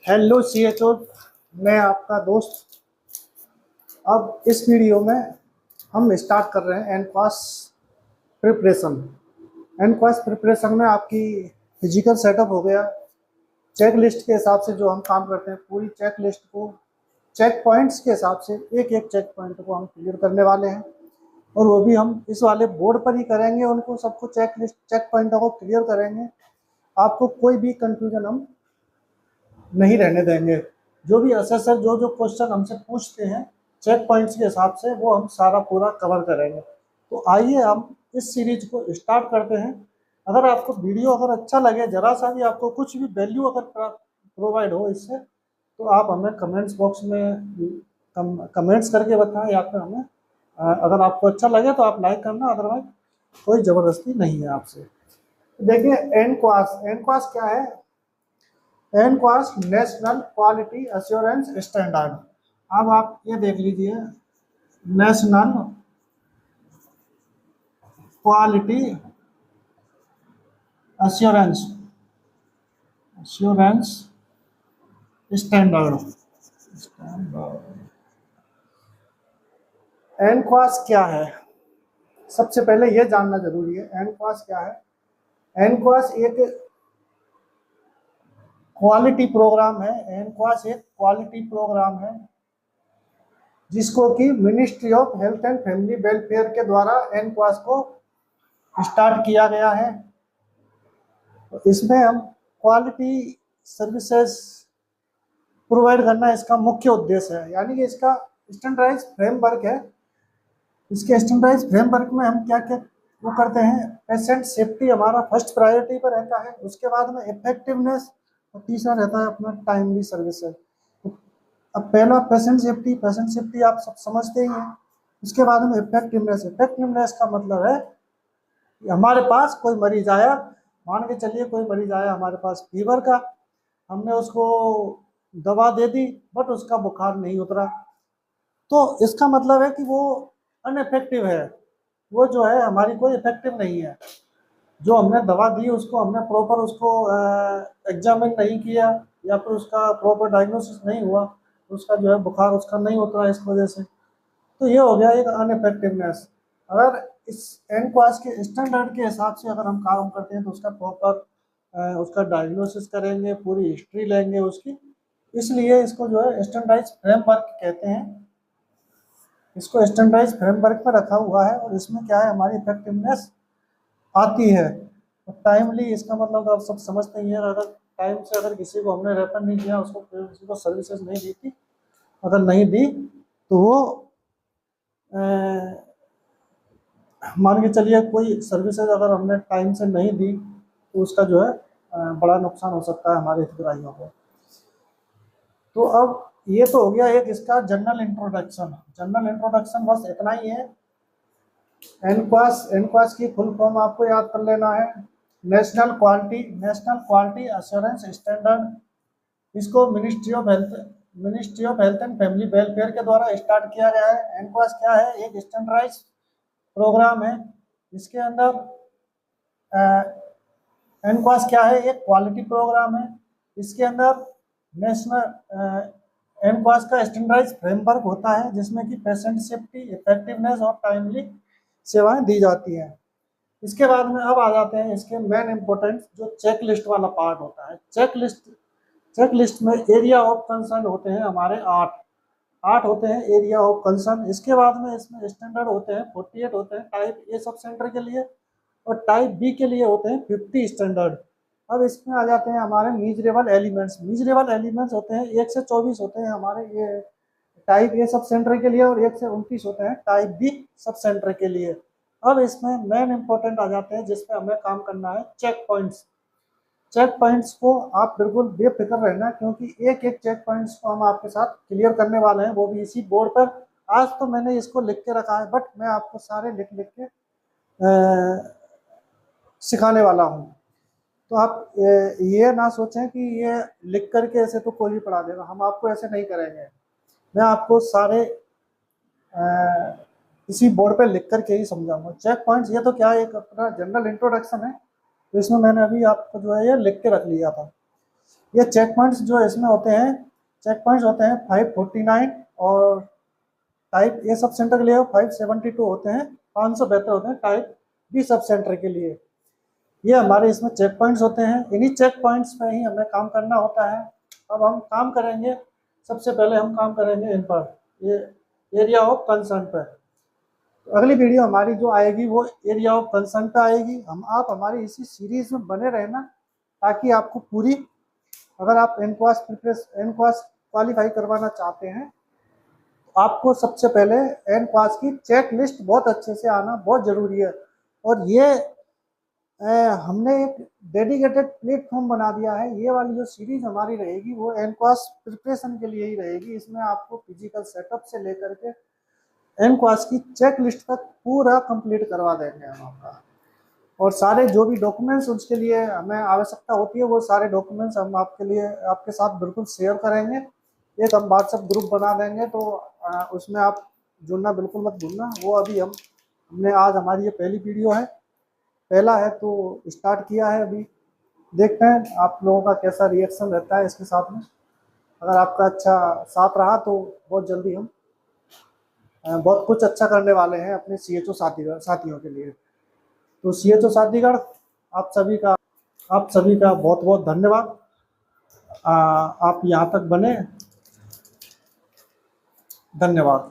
Hello CHO, मैं आपका दोस्त। अब इस वीडियो में हम स्टार्ट कर रहे हैं एनक्वास प्रिपरेशन। एनक्वास प्रिपरेशन में आपकी फिजिकल सेटअप हो गया। चेक लिस्ट के हिसाब से जो हम काम करते हैं, पूरी चेक लिस्ट को चेक पॉइंट्स के हिसाब से एक एक चेक पॉइंट को हम क्लियर करने वाले हैं, और वो भी हम इस वाले बोर्ड पर ही करेंगे। उनको सबको चेक लिस्ट चेक पॉइंटों को क्लियर करेंगे। आपको कोई भी कंफ्यूजन हम नहीं रहने देंगे। जो भी असेसर जो जो क्वेश्चन हमसे पूछते हैं चेक पॉइंट्स के हिसाब से, वो हम सारा पूरा कवर करेंगे। तो आइए हम इस सीरीज को स्टार्ट करते हैं। अगर आपको वीडियो अगर अच्छा लगे, जरा सा भी आपको कुछ भी वैल्यू अगर प्रोवाइड हो इससे, तो आप हमें कमेंट्स बॉक्स में कमेंट्स करके बताएं, या फिर हमें अगर आपको अच्छा लगे तो आप लाइक करना, अदरवाइज कोई ज़बरदस्ती नहीं है आपसे। देखिए, एनक्वास एनक्वास क्या है? NQAS national quality assurance standard. अब आप ये देख लीजिए, national quality assurance assurance standard. NQAS क्या है, सबसे पहले ये जानना जरूरी है। एनक्वास क्या है? एनक्वास एक क्वालिटी प्रोग्राम है। एनक्वास एक क्वालिटी प्रोग्राम है जिसको कि ministry of health and family welfare के द्वारा एनक्वास को स्टार्ट किया गया है। तो इसमें हम क्वालिटी सर्विसेज प्रोवाइड करना इसका मुख्य उद्देश्य है। यानी कि इसका स्टैंडर्डाइज फ्रेमवर्क है। इसके स्टैंडर्डाइज फ्रेमवर्क में हम क्या क्या वो करते हैं, पेशेंट सेफ्टी हमारा फर्स्ट प्रायोरिटी पर रहता है। उसके बाद में इफेक्टिवनेस, और तीसरा रहता है अपना टाइमली सर्विसेज। अब पहला पेशेंट सेफ्टी आप सब समझते ही हैं। उसके बाद में इफेक्टिवनेस का मतलब है कि हमारे पास कोई मरीज आया, मान के चलिए कोई मरीज आया हमारे पास फीवर का, हमने उसको दवा दे दी बट उसका बुखार नहीं उतरा, तो इसका मतलब है कि वो अनइफेक्टिव है। वो जो है हमारी कोई इफेक्टिव नहीं है। जो हमने दवा दी उसको हमने प्रॉपर उसको एग्जामिन नहीं किया, या फिर उसका प्रॉपर डायग्नोसिस नहीं हुआ, उसका जो है बुखार उसका नहीं उतरा इस वजह से, तो ये हो गया एक अनइफेक्टिवनेस। अगर इस एनक्वास के स्टैंडर्ड के हिसाब से अगर हम काम करते हैं तो उसका प्रॉपर उसका डायग्नोसिस करेंगे, पूरी हिस्ट्री लेंगे उसकी। इसलिए इसको जो है स्टैंडर्डाइज फ्रेमवर्क कहते हैं। इसको स्टैंडर्डाइज फ्रेमवर्क पर रखा हुआ है, और इसमें क्या है, हमारी इफेक्टिवनेस आती है। तो टाइमली, इसका मतलब आप सब समझते ही हैं। अगर टाइम से अगर किसी को हमने रेफर नहीं किया, उसको किसी को सर्विसेज नहीं दी थी, अगर नहीं दी तो वो मान के चलिए कोई सर्विसेज अगर हमने टाइम से नहीं दी तो उसका जो है बड़ा नुकसान हो सकता है हमारे हितग्राहियों को। तो अब ये तो हो गया एक इसका जनरल इंट्रोडक्शन बस इतना ही है। एनक्वास की फुल फॉर्म आपको याद कर लेना है, नेशनल क्वालिटी एश्योरेंस स्टैंडर्ड। इसको ministry of health and family welfare के द्वारा स्टार्ट किया गया है। एनक्वास क्या है? एक स्टैंडर्डाइज प्रोग्राम है। इसके अंदर एनक्वास क्या है? एक क्वालिटी प्रोग्राम है। इसके अंदर नेशनल एनक्वास का स्टैंडर्डाइज फ्रेमवर्क होता है जिसमें कि पेशेंट सेफ्टी, इफेक्टिवनेस और टाइमली सेवाएं दी जाती हैं। इसके बाद में अब आ जाते हैं इसके मेन इंपॉर्टेंट जो चेक लिस्ट वाला पार्ट होता है। चेक लिस्ट में एरिया ऑफ कंसर्न होते हैं हमारे 8 होते हैं एरिया ऑफ कंसर्न। इसके बाद में इसमें स्टैंडर्ड होते हैं 48 होते हैं टाइप ए सब सेंटर के लिए, और टाइप बी के लिए होते हैं 50 स्टैंडर्ड। अब इसमें आ जाते हैं हमारे मीजरेबल एलिमेंट्स होते हैं 1 से 24 होते हैं हमारे ये टाइप ए सब सेंटर के लिए, और 1 से 29 होते हैं टाइप बी सब सेंटर के लिए। अब इसमें मेन इंपॉर्टेंट आ जाते हैं जिसपे हमें काम करना है, चेक पॉइंट्स को आप बिल्कुल बेफिक्र रहना, क्योंकि एक एक चेक पॉइंट्स को हम आपके साथ क्लियर करने वाले हैं, वो भी इसी बोर्ड पर। आज तो मैंने इसको लिख के रखा है, बट मैं आपको सारे लिख लिख के सिखाने वाला हूँ। तो आप ये ना सोचें कि ये लिख करके ऐसे तो कोई भी पढ़ा देगा, हम आपको ऐसे नहीं करेंगे। मैं आपको सारे इसी बोर्ड पे लिख करके ही समझाऊंगा। चेक पॉइंट्स ये तो क्या है, एक अपना जनरल इंट्रोडक्शन है, तो इसमें मैंने अभी आपको जो है ये लिख के रख लिया था। ये चेक पॉइंट्स जो इसमें होते हैं, चेक पॉइंट्स होते हैं 549 और टाइप ए सब सेंटर के लिए 572 होते हैं, 572 होते हैं टाइप बी सब सेंटर के लिए। ये हमारे इसमें चेक पॉइंट्स होते हैं, इन्हीं चेक पॉइंट्स पे ही हमें काम करना होता है। अब हम काम करेंगे, सबसे पहले हम काम करेंगे इन पर, ये एरिया ऑफ कंसर्न पर। अगली वीडियो हमारी जो आएगी वो एरिया ऑफ कंसर्न पे आएगी। आप हमारी इसी सीरीज में बने रहना, ताकि आपको पूरी, अगर आप एनक्वास क्वालिफाई करवाना चाहते हैं तो आपको सबसे पहले एनक्वास की चेक लिस्ट बहुत अच्छे से आना बहुत ज़रूरी है। और ये हमने एक डेडिकेटेड प्लेटफॉर्म बना दिया है। ये वाली जो सीरीज हमारी रहेगी वो एनक्वास प्रिपरेशन के लिए ही रहेगी। इसमें आपको फिजिकल सेटअप से लेकर के एनक्वास की चेक लिस्ट तक पूरा कंप्लीट करवा देंगे हम आपका। और सारे जो भी डॉक्यूमेंट्स उसके लिए हमें आवश्यकता होती है वो सारे डॉक्यूमेंट्स हम आपके लिए, आपके साथ बिल्कुल शेयर करेंगे। एक हम व्हाट्सएप ग्रुप बना देंगे, तो उसमें आप जुड़ना बिल्कुल मत भूलना। वो अभी हमने आज हमारी ये पहली वीडियो है, पहला है तो स्टार्ट किया है। अभी देखते हैं आप लोगों का कैसा रिएक्शन रहता है इसके साथ में। अगर आपका अच्छा साथ रहा तो बहुत जल्दी हम बहुत कुछ अच्छा करने वाले हैं अपने CHO साथियों के लिए। तो CHO साथीगण, आप सभी का बहुत बहुत धन्यवाद। आप यहाँ तक बने, धन्यवाद।